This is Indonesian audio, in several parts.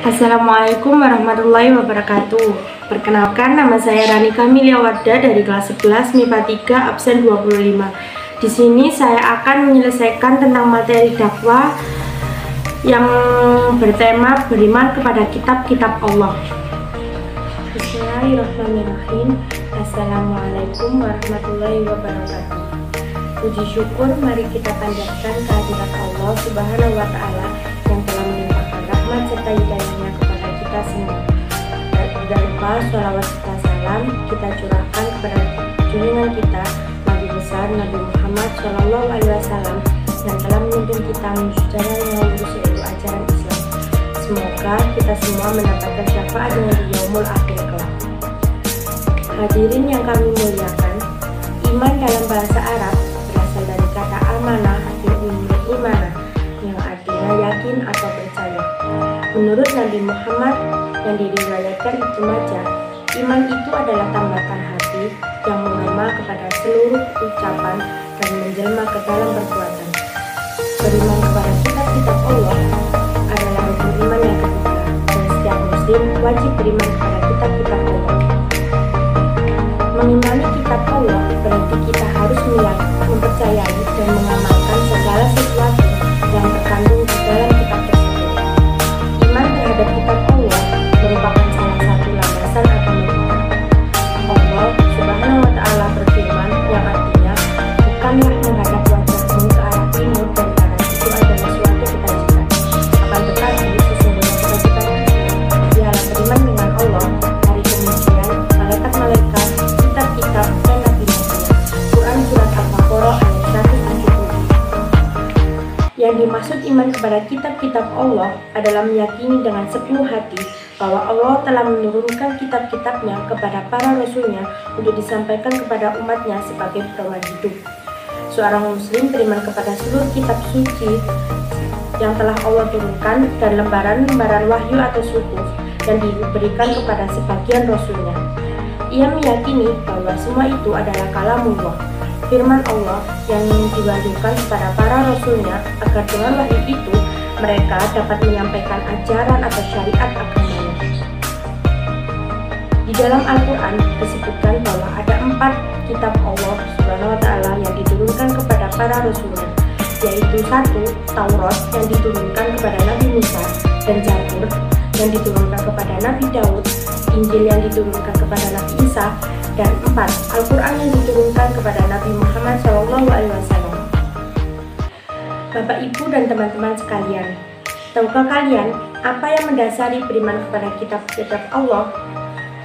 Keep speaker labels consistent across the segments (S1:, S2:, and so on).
S1: Assalamualaikum warahmatullahi wabarakatuh. Perkenalkan, nama saya Rani Kamilia Wardah dari kelas 11 MIPA 3 absen 25. Di sini saya akan menyelesaikan tentang materi dakwah yang bertema beriman kepada kitab-kitab Allah. Bismillahirrahmanirrahim. Assalamualaikum warahmatullahi wabarakatuh. Puji syukur mari kita panjatkan kehadirat Allah Subhanahu wa Ta'ala yang telah melimpahkan rahmat serta hidayahnya kepada kita semua. Dan tidak lupa sholawat serta salam kita curahkan kepada junjungan kita Nabi besar Nabi Muhammad SAW yang telah menuntun kita menuju jalan yang lurus, yaitu ajaran Islam. Semoga kita semua mendapatkan syafaatnya di yaumul akhir kelak. Hadirin yang kami muliakan, iman dalam bahasa Arab berasal dari kata amanah atau imanah yang artinya yakin atau percaya. Menurut Nabi Muhammad yang diriwayatkan Ibnu Majah, iman itu adalah tambatan hati yang mengema kepada seluruh ucapan dan menjelma ke dalam perbuatan. Beriman kepada kitab-kitab Allah adalah rukun iman yang ketiga, dan setiap muslim wajib beriman kepada kitab-kitab Allah. Mengimani kitab Allah berarti kita harus mempercayai dan mengamalkan segala sesuatu yang terkandung di dalam kitab tersebut. Iman terhadap kitab Allah merupakan salah satu landasan agama kita. Allah Subhanahu wa Ta'ala berfirman yang artinya, bukanlah menghadap wajahmu ke arah timur dan ke arah itu adalah suatu kebajikan. Akan tetapi sesungguhnya kebajikan itu ialah beriman dengan Allah, hari kemudian, malaikat-malaikat, kitab-kitab, dan nabi-nabi. Quran Surat Al-Baqarah ayat 170. Yang dimaksud iman kepada kitab-kitab Allah adalah meyakini dengan sepenuh hati bahwa Allah telah menurunkan kitab-kitabnya kepada para rasulnya untuk disampaikan kepada umatnya sebagai pedoman hidup. Seorang muslim beriman kepada seluruh kitab suci yang telah Allah turunkan dan lembaran-lembaran wahyu atau suhuf yang diberikan kepada sebagian rasulnya. Ia meyakini bahwa semua itu adalah kalamullah, firman Allah yang diwahyukan kepada para rasulnya agar dengan wahyu itu mereka dapat menyampaikan ajaran atau syariat agamanya. Di dalam Al-Quran disebutkan bahwa ada 4 kitab Allah Subhanahu wa Ta'ala yang diturunkan kepada para rasulnya, yaitu 1. Taurat yang diturunkan kepada Nabi Musa dan Zabur yang diturunkan kepada Nabi Daud, Injil yang diturunkan kepada Nabi Isa, dan 4. Al-Quran yang diturunkan kepada Nabi Muhammad SAW. Bapak, Ibu, dan teman-teman sekalian, tahukah kalian apa yang mendasari beriman kepada kitab-kitab Allah?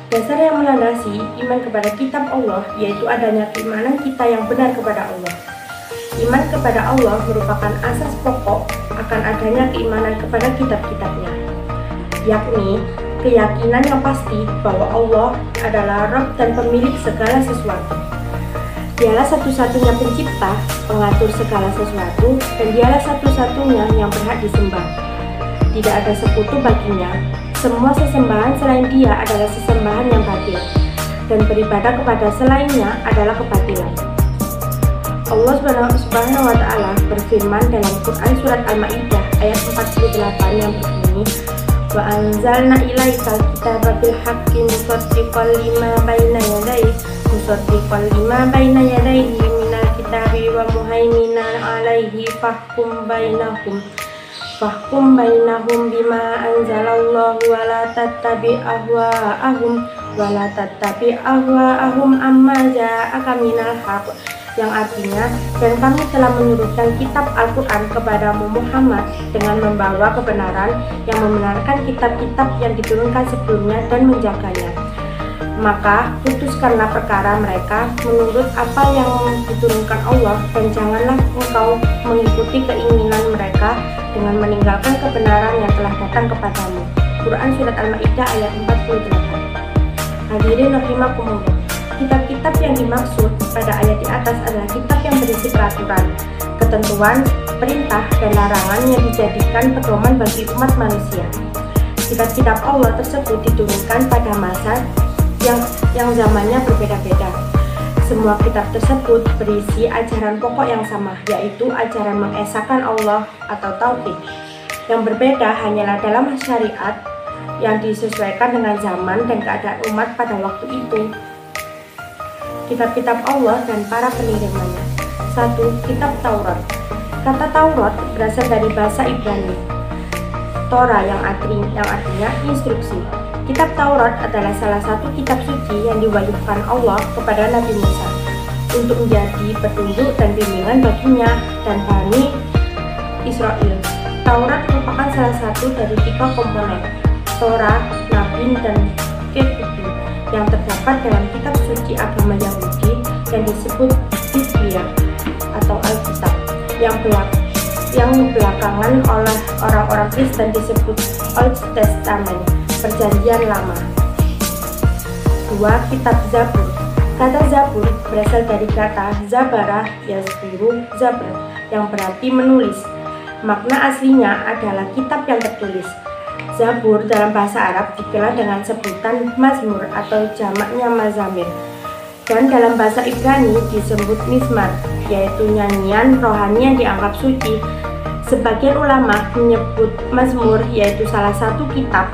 S1: Dasar yang melandasi iman kepada kitab Allah yaitu adanya keimanan kita yang benar kepada Allah. Iman kepada Allah merupakan asas pokok akan adanya keimanan kepada kitab-kitabnya, yakni keyakinan yang pasti bahwa Allah adalah Rabb dan pemilik segala sesuatu. Dialah satu-satunya pencipta, pengatur segala sesuatu, dan dialah satu-satunya yang berhak disembah. Tidak ada sekutu baginya. Semua sesembahan selain dia adalah sesembahan yang batil, dan beribadah kepada selainnya adalah kebatilan. Allah Subhanahu wa Ta'ala berfirman dalam Quran Surat Al-Ma'idah ayat 48 yang berbunyi, wa anzalna ilaikal kitaba bil haqqi musaddiqan lima baina yadayhi minal kitabi wa muhaiminan alaihi fahkum bainahum bima anzalallahu wa la tattabi ahwa'ahum amma ja'aka minal haqq, yang artinya, dan kami telah menurunkan kitab Al-Quran kepadamu Muhammad dengan membawa kebenaran yang membenarkan kitab-kitab yang diturunkan sebelumnya dan menjaganya. Maka putuskanlah perkara mereka menurut apa yang diturunkan Allah, dan janganlah engkau mengikuti keinginan mereka dengan meninggalkan kebenaran yang telah datang kepadamu. Quran Surat Al-Ma'idah ayat 48. Hadirin rahimakumullah, kitab-kitab yang dimaksud pada ayat di atas adalah kitab yang berisi peraturan, ketentuan, perintah, dan larangan yang dijadikan pedoman bagi umat manusia. Kitab-kitab Allah tersebut diturunkan pada masa yang zamannya berbeda-beda. Semua kitab tersebut berisi ajaran pokok yang sama, yaitu ajaran mengesahkan Allah atau tauhid. Yang berbeda hanyalah dalam syariat yang disesuaikan dengan zaman dan keadaan umat pada waktu itu. Kitab-kitab Allah dan para pengirimnya. 1. Kitab Taurat. Kata Taurat berasal dari bahasa Ibrani Torah yang artinya instruksi. Kitab Taurat adalah salah satu kitab suci yang diwahyukan Allah kepada Nabi Musa untuk menjadi petunjuk dan bimbingan baginya dan Bani Israel. Taurat merupakan salah satu dari 3 komponen Torah, Nabi, dan Ketubim yang terdapat dalam kitab suci agama Yahudi yang disebut Biblia atau Alkitab, yang belakangan oleh orang-orang Kristen disebut Old Testament, Perjanjian Lama. 2. Kitab Zabur. Kata Zabur berasal dari kata Zabara yazburu Zabur yang berarti menulis. Makna aslinya adalah kitab yang tertulis. Zabur dalam bahasa Arab dikenal dengan sebutan Mazmur atau jamaknya Mazamir, dan dalam bahasa Ibrani disebut Mizmar, yaitu nyanyian rohani yang dianggap suci. Sebagian ulama menyebut Mazmur yaitu salah satu kitab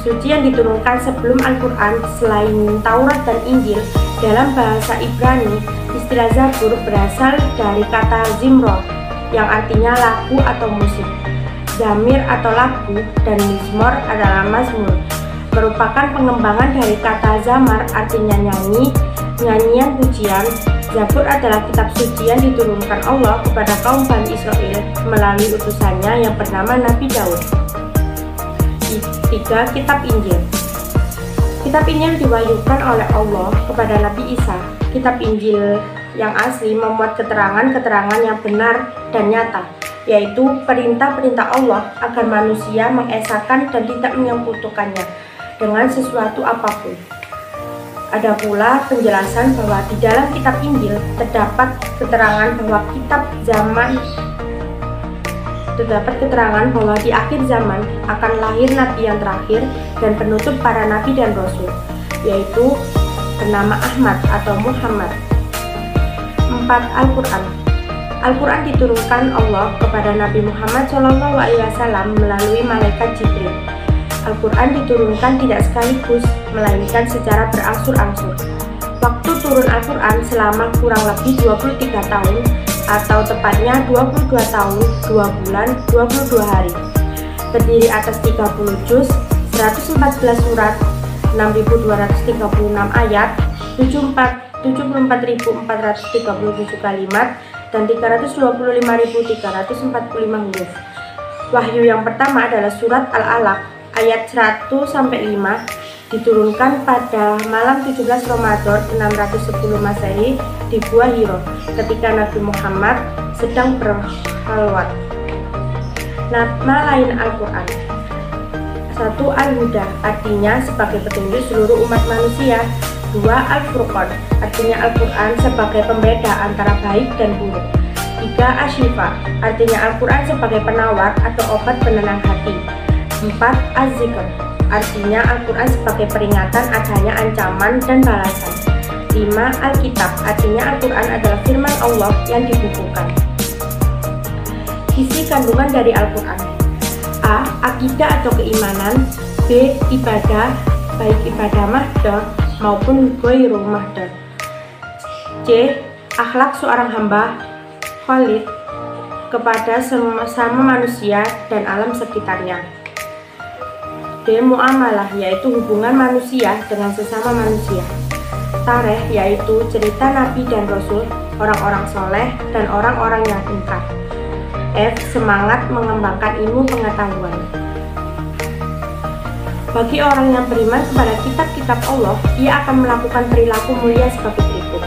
S1: suci yang diturunkan sebelum Al-Quran selain Taurat dan Injil. Dalam bahasa Ibrani, istilah Zabur berasal dari kata Zimrot yang artinya lagu atau musik. Zamir atau lagu dan Mizmor adalah Mazmur, merupakan pengembangan dari kata Zamar artinya nyanyi, nyanyian pujian. Zabur adalah kitab suci yang diturunkan Allah kepada kaum Bani Israel melalui utusannya yang bernama Nabi Daud. 3. Kitab Injil. Kitab Injil diwahyukan oleh Allah kepada Nabi Isa. Kitab Injil yang asli memuat keterangan-keterangan yang benar dan nyata, yaitu perintah-perintah Allah agar manusia mengesahkan dan tidak menyekutukannya dengan sesuatu apapun. Ada pula penjelasan bahwa di dalam kitab Injil terdapat keterangan bahwa di akhir zaman akan lahir nabi yang terakhir dan penutup para nabi dan rasul, yaitu bernama Ahmad atau Muhammad. 4. Al-Quran. Al-Quran diturunkan Allah kepada Nabi Muhammad SAW melalui malaikat Jibril. Al-Quran diturunkan tidak sekaligus, melainkan secara berangsur-angsur. Waktu turun Al-Quran selama kurang lebih 23 tahun, atau tepatnya 22 tahun, 2 bulan, 22 hari. Terdiri atas 30 juz, 114 surat, 6.236 ayat, 74.437 kalimat, dan 325.345 huruf. Wahyu yang pertama adalah surat Al-Alaq ayat 100-5, diturunkan pada malam 17 Ramadan 610 Masehi di Gua Hiro ketika Nabi Muhammad sedang berkhalwat. Nama lain Al-Quran. 1. Al-Huda artinya sebagai petunjuk seluruh umat manusia. 2. Al-Furqan artinya Al-Quran sebagai pembeda antara baik dan buruk. 3. Asyifa artinya Al-Quran sebagai penawar atau obat penenang hati. 4. Az-Zikr artinya Al-Quran sebagai peringatan adanya ancaman dan balasan. 5. Alkitab artinya Al-Quran adalah firman Allah yang dibukukan. Isi kandungan dari Al-Quran. A. Akidah atau keimanan. B. Ibadah, baik ibadah mahdoh maupun ghairu mahdoh. C. Akhlak seorang hamba khalid kepada sesama manusia dan alam sekitarnya. D. Muamalah, yaitu hubungan manusia dengan sesama manusia. Tarikh, yaitu cerita nabi dan rasul, orang-orang soleh, dan orang-orang yang ingkar. F. Semangat mengembangkan ilmu pengetahuan. Bagi orang yang beriman kepada kitab-kitab Allah, ia akan melakukan perilaku mulia sebagai berikut.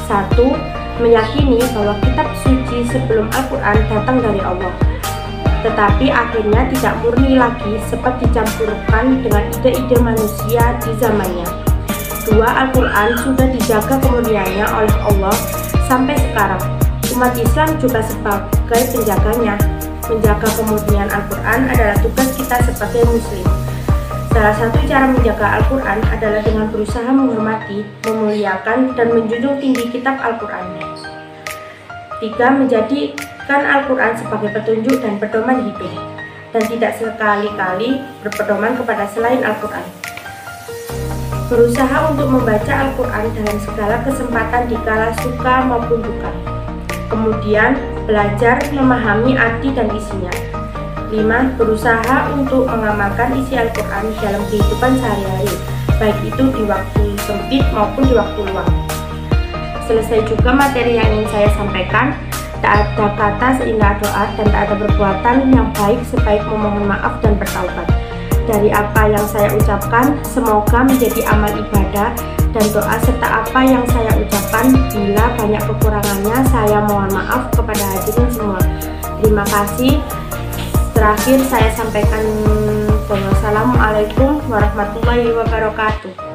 S1: 1. Meyakini bahwa kitab suci sebelum Al-Quran datang dari Allah, tetapi akhirnya tidak murni lagi sebab dicampurkan dengan ide-ide manusia di zamannya. 2. Al-Quran sudah dijaga kemurniannya oleh Allah sampai sekarang. Umat Islam juga sebagai penjaganya. Menjaga kemurnian Al-Quran adalah tugas kita sebagai muslim. Salah satu cara menjaga Al-Quran adalah dengan berusaha menghormati, memuliakan, dan menjunjung tinggi kitab Al-Quran. 3. Menjadikan Al-Quran sebagai petunjuk dan pedoman hidup. dan tidak sekali-kali berpedoman kepada selain Al-Quran. Berusaha untuk membaca Al-Quran dalam segala kesempatan dikala suka maupun duka. Kemudian belajar memahami arti dan isinya. 5. Berusaha untuk mengamalkan isi Al-Quran dalam kehidupan sehari-hari, baik itu di waktu sempit maupun di waktu luang. Selesai juga materi yang ingin saya sampaikan. Tak ada kata seindah doa dan tak ada perbuatan yang baik sebaik memohon maaf dan bertaubat. Dari apa yang saya ucapkan, semoga menjadi amal ibadah dan doa serta apa yang saya ucapkan. Bila banyak kekurangannya, saya mohon maaf kepada hadirin semua. Terima kasih. Terakhir saya sampaikan wassalamualaikum warahmatullahi wabarakatuh.